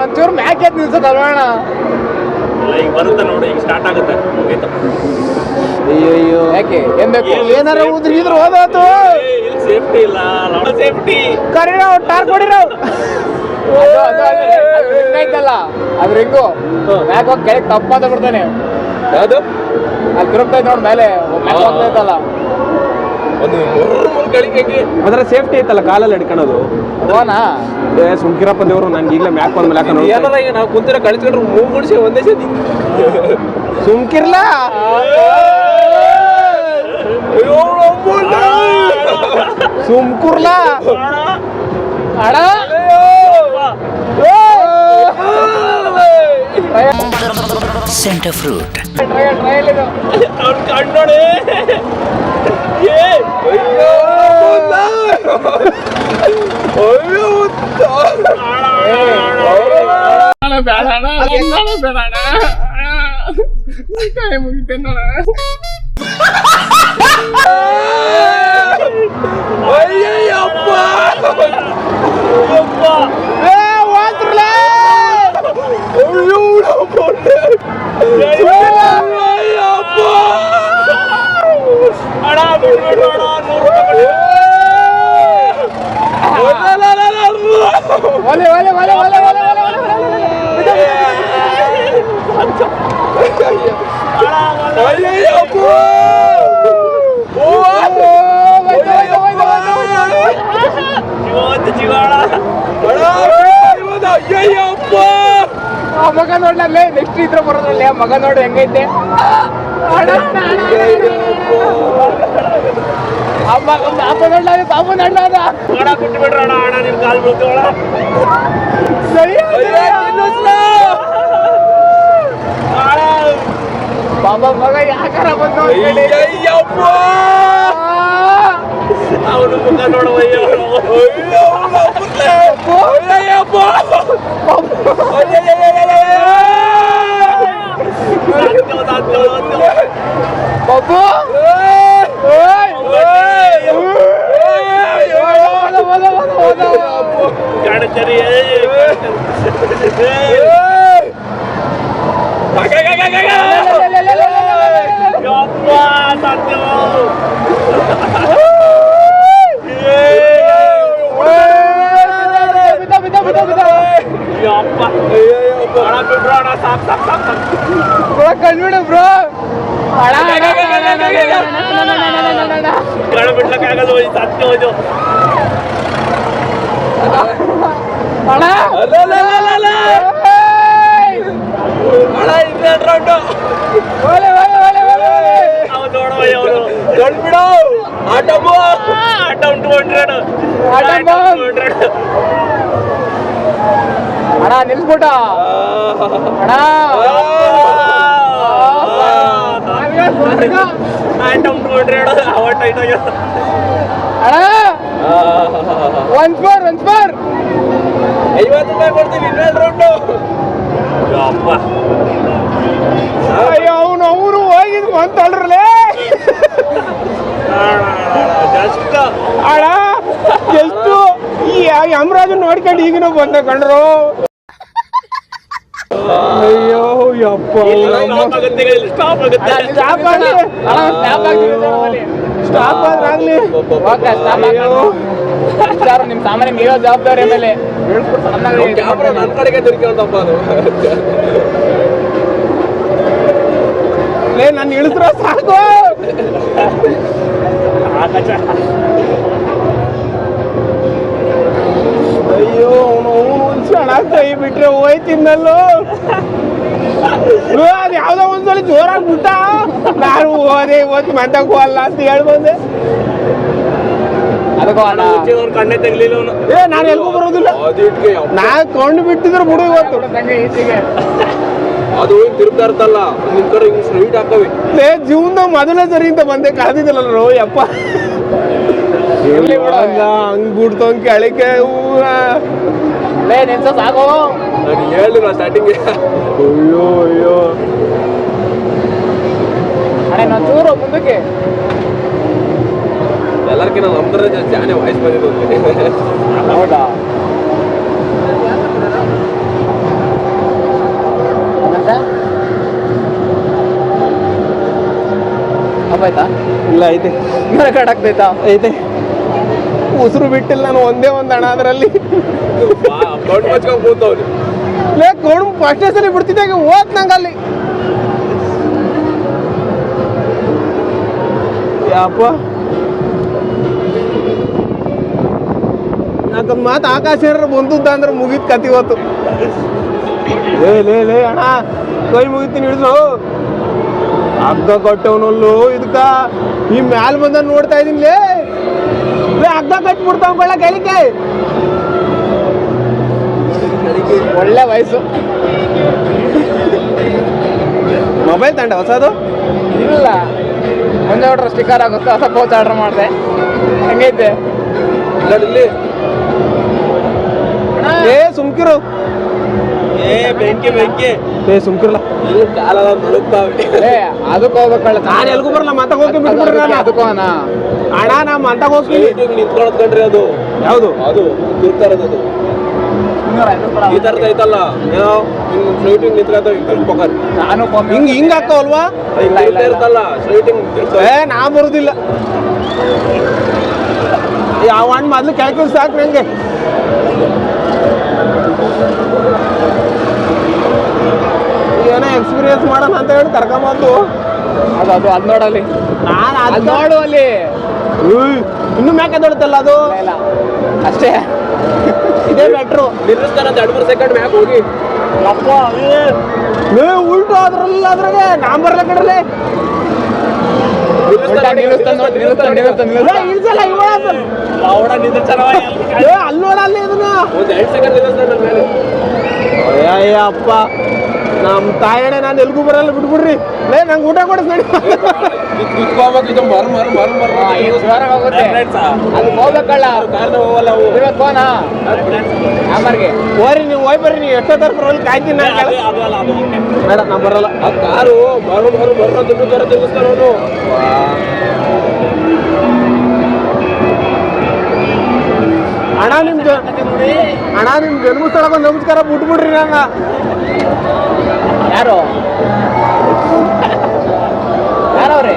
ಒಂಚೂರು ಮ್ಯಾಕ್ ಎದ್ದು ನಿಲ್ಸೋದಲ್ವಣ. ಈಗ ಬರುತ್ತೆ ನೋಡಿ, ಈಗ ಸ್ಟಾರ್ಟ್ ಆಗುತ್ತೆ. ಅಯ್ಯೋ ಯಾಕೆ ಏನಾರ ಉದ್ರಿದ್ರು ಹೋದಾತು. ಸೇಫ್ಟಿ ಇಲ್ಲ, ಸೇಫ್ಟಿ ಕರೀರೋ ಟಾರ್ ಕೊಡಿರೋ. ಆಯ್ತಲ್ಲ ಅದ್ರ ಹೆಂಗು ಮ್ಯಾಕ್ ಹೋಗಿ ಕೆಳಗೆ ತಪ್ಪಾದ ಬಿಡ್ತಾನೆ. ಯಾವುದು ಅಲ್ಲಿ ತಿರುಗ್ತೈತೆ ನೋಡಿ ಮೇಲೆ ಮ್ಯಾಕ್ ಹೋಗ್ತೈತಲ್ಲ, ಒಂದು ಅದರ ಸೇಫ್ಟಿ ಐತಲ್ಲ ಕಾಲಲ್ಲಿ ಹಿಡ್ಕೊಳ್ಳೋದು. ಹೋನಾ ಸುಮ್ಕಿರಪ್ಪ ದೇವ್ರು ನನ್ಗೆ ಈಗಲೇ ಮ್ಯಾಕ್ ಬಂದ ಮ್ಯಾಕ ಏನಾರ ಈಗ ನಾವು ಕುಂತಿರೋ ಕಳಿಸ್ಕೊಂಡ್ರು ಮೂವ್ ಮುಡಿಸಿ ಒಂದೇ ಸತಿ ಸುಮ್ಕಿರ್ಲ. ಸುಮ್ಕುರ್ಲ ಅಡ Center fruit. ಕಣ್ಣೋಡಿ ಒಲೆ ಒಲೆ ಒಲೆ ಒಲೆ ಒಲೆ ಮಗ ನೋಡ್ಲೇ ನೆಕ್ಸ್ಟ್ ಇದ್ರ ಬರೋದ್ರಲ್ಲಿ ಮಗ ನೋಡಿ ಹೆಂಗೈತೆ. ಬಿಟ್ಟು ಬಿಡ್ರೋಣ ಅಣ್ಣ, ನಿನ್ ಕಾಲ್ ಬೀಳ್ತೋಳ. ಬಾಬಾ ಮಗ ಯಾಕಾರ ಬಂದು ಅವನು ಮುಖ ನೋಡುವಯ್ಯ. ಬಾಬು ಕಾಣುತ್ತಾರೆ ಸಾಧ್ಯ ಕಣ್ಬಿಡು ಬ್ರೋ. ಕಣ ಬಿಡ್ಲಕ್ಕಾಗಲ್ಲ, ಸತ್ಯ ಹೋಯ್ತು. ಬಿಡು ಆಟ 200 ಅಣ್ಣ ನಿಲ್ಸ್ಬಿಟ್ಟ ಅಣ್ಣ. ಅಣ್ಣ ಒನ್ಸ್ ಮೋರ್ 50 ರೂಪಾಯಿ ಕೊಡ್ತೀನಿ. 2 ರೌಂಡು. ಅಯ್ಯೋ ಅವ್ರು ಹೋಗಿದ್ ಅಂತಳ್ರಲೇ ಅಣ್ಣ. ಎಷ್ಟು ಈ ಯಮರಾಜು ನೋಡ್ಕೊಂಡು ಈಗಿನ ಬಂದ ಕಂಡ್ರು. ಅಯ್ಯೋ ಯಪ್ಪ ಸ್ಟಾಪ್ ಆದ್ರಾಗ್ಲಿ. ನಿಮ್ ಸಾಮಾನ್ಯ ನೀವೋ ಜವಾಬ್ದಾರಿ ಮೇಲೆ ನನ್ನ ಕಡೆಗೆ ತಿರ್ಕೊಂಡಪ್ಪ ಅದು. ನಾನು ಇಳಿಸ್ರ ಸಾಕು. ಅಯ್ಯೋ ಅವನು ಹಣ ಕೈ ಬಿಟ್ರೆ ಹೋಯ್ತಿನ್ನಲ್ಲೋ. ಅದು ಯಾವ್ದೋ ಒಂದ್ಸಲ ಜೋರಾಗಿ ಬಿಟ್ಟ. ನಾನು ಹೋದೆ ಇವತ್ತು ಮಂತಕ್ಕೆ ಹೋಗಲ್ಲ ಅಂತ ಹೇಳ್ಬಂದೆ. ಕಣ್ಣೆ ತೆಗ್ಲಿಲ್ಲ ಅವನು. ನಾನು ಎಲ್ಗೂ ಬರೋದಿಲ್ಲ. ನಾ ಕೊಂಡು ಬಿಟ್ಟಿದ್ರು ಬಿಡು ಇವತ್ತು. ಅದು ತಿರುಗ್ತಾ ಇರ್ತಲ್ಲ ನಿಮ್ ಕಡೆ ಸ್ವೀಟ್ ಹಾಕವಿ. ಜೀವನ ಮೊದಲೇ ಸರಿ ಅಂತ ಬಂದೆ ಕಾದಿದ್ದಲ್ಲ ಯಪ್ಪ. ಹಂಗ್ ಬಿಡ್ತು ಹಂಗೆ ಕೆಳಕ್ಕೆ ನಿಲ್ಸ ಸಾಕು. ನಾನು ಹೇಳಿಲ್ಲ ಸ್ಟಾರ್ಟಿಂಗ್. ಅಯ್ಯೋ ಅಯ್ಯೋ ಅಣ್ಣ ನಾನು ಚೂರು ಮುಂದಕ್ಕೆ ನೋಡಕ್ಕೆ ನಮ್ದ್ರ ಜಾನೆ ವಾಯ್ಸ್ ಬಂದಿದ್ದು. ಹೌದಾ ಆಯ್ತಾ ಇಲ್ಲ ಐತೆ ರೆಕಾರ್ಡ್ ಆಗ್ತೈತಾ ಐತೆ ಉಸಿರು ಬಿಟ್ಟಿಲ್ಲ ನಾನು ಒಂದೇ ಒಂದು ಹಣ ಅದರಲ್ಲಿ ದೊಡ್ಡ ಮಚ್ಕೊಂಡ್ ಕೂತವ್ರು. ಲೇ ಕೊಡು ಫಸ್ಟೇ ಸಲ ಬಿಡ್ತಿದ್ದಾಗ ಓದ್ ನಂಗೆ ಅಲ್ಲಿ ಯಪ್ಪ ನಾಲ್ಕೊಂದು ಮಾತು ಆಕಾಶ ಏನಾರ ಬಂದುದ್ದ ಅಂದ್ರೆ ಮುಗೀತು ಕತಿ ಇವತ್ತು. ಲೇ ಅಣ್ಣ ಕೈ ಮುಗಿತೀನಿ ಹಿಡಿದ್ರು ಹಗ್ಗ ಕಟ್ಟವನಲ್ಲೂ ಇದಕ್ಕ ಈ ಮ್ಯಾಲ ಬಂದ ನೋಡ್ತಾ ಇದೀನಿ ಲೇ ಹಗ್ಗ ಕಟ್ಬಿಡ್ತಾವ ಕೊಳ್ಳ ಕೈಲಿಕ್ಕೆ. ಒಳ್ಳೆ ವಯಸ್ಸು. ಮೊಬೈಲ್ ತಂಡ ಹೊಸದು ಇಲ್ಲ ಮುಂದೆ ಆರ್ಡ್ರ್ ಸ್ಟಿಕ್ಕರ್ ಆಗುತ್ತೆ ಹೊಸ ಪೋಚ್ ಆರ್ಡ್ರ್ ಮಾಡಿದೆ. ಹೆಂಗೈತೆ ಇಲ್ಲಿ ಏ ಸುಮ್ಕಿರು ಬೆಂಕಿ ಏ ಸುಮ್ಕಿರಲ್ಲ ಇಲ್ಲಿ ಕಾಲೆಲ್ಲ ಮುಳುಗ್ತಾವೆ. ಅದಕ್ಕೆ ಹೋಗ್ಬೇಕಲ್ಲ ನಾನು ಎಲ್ಗೂ ಬರಲ್ಲ ಮಾತಾಗ ಹೋಗಿ ಬಿಟ್ಬಿಡ್ರಿ ನಾನು ಅದಕ್ಕೂ ಅಣ್ಣ ಅಣ್ಣ ನಾ ಮಾತಾಗ ಹೋಗ್ತೀನಿ. ನಿಂತ್ಕೊಳತ್ ಕಂಡ್ರಿ ಅದು ಯಾವುದು ಅದು ತಿರ್ತಾರದು ಅದು ಈ ತರದ ಐತಲ್ಲ ಏನೋ ಸ್ಲೈಟಿಂಗ್ ನಿಂತ್ಕೊತಾವ ತಿರ್ಬೇಕಾರೆ ನಾನು ಹಿಂಗ್ ಹಾಕವಲ್ವಾ ಇರ್ತಲ್ಲ ಸ್ಲೈಟಿಂಗ್ ಏ ನಾ ಬರುದಿಲ್ಲ ಯಾವ ಹಣ್ಣು ಮೊದ್ಲು ಕೆಳಕಿಲ್ ಸಾಕು ನಂಗೆ. ಏನೋ ಎಕ್ಸ್ಪೀರಿಯನ್ಸ್ ಮಾಡೋಣ ಅಂತ ಹೇಳಿ ಕರ್ಕೊಂಬಂದು ಅದು ನೋಡಲ್ಲಿ ನಾನು ಅಲ್ಲಿ ನೋಡು ಅಲ್ಲಿ ಇನ್ನೂ ಮ್ಯಾಕೆ ದೊಡ್ಡತಲ್ಲ ಅದು ಇಲ್ಲ ಅಷ್ಟೇ ಇದೇ ಬೆಟ್ರು. ನಿಲ್ಲಿಸ್ತಾರ 2-3 ಸೆಕೆಂಡ್ ಮ್ಯಾಕ್ ಹೋಗಿ ಉಲ್ಟು ಅದ್ರಲ್ಲ ಅದ್ರಾಗೆ ನಾನ್ ಬರ್ಲ ಕಡ್ರಲೆ ಇಳ್ಸಲ್ಲ ಅಲ್ಲಿ ನೋಡಲ್ಲ ಇದನ್ನ. ಒಂದು 2 ಸೆಕೆಂಡ್ ನಿಲ್ಲಿಸ್ತಾರ ಮೇಲೆ. ಅಯ್ಯಪ್ಪ ನಮ್ಮ ತಾಯಣೆ ನಾನು ಎಲ್ಗೂ ಬರಲ್ಲ ಬಿಟ್ಬಿಡ್ರಿ ಲೇ ನಂಗೆ ಊಟ ಕೊಡಿಸ್ಬೇಡಿ. ಇದು ಮರ ಹೋಗುತ್ತೆ ಅದು ಹೋಗ್ಬೇಕಲ್ಲ ಕಾರ್ನ ಹೋಗಲ್ಲ ಅವು ಫೋನಾ ಆಮರ್ಗೆ ಹೋರಿ ನೀವು ಹೋಯ್ ಬರ್ರಿ ನೀವು ಎಷ್ಟೊತ್ತರ ಬರೋಲ್ಲಿ ಕಾಯ್ತೀನಿ ನಾನು. ಬೇಡ ನಾ ಬರಲ್ಲ ಆ ಕಾರು ಬರೋ ತಿರುಗಿಸ್ತಾರ ಅವನು. ಅಣ್ಣ ನಿಮ್ ಜನ್ಮಸ್ಥಳಕ್ಕೆ ನಮಸ್ಕಾರ ಬಿಟ್ಬಿಡ್ರಿ ನಂಗ. ಯಾರು ಯಾರವ್ರೆ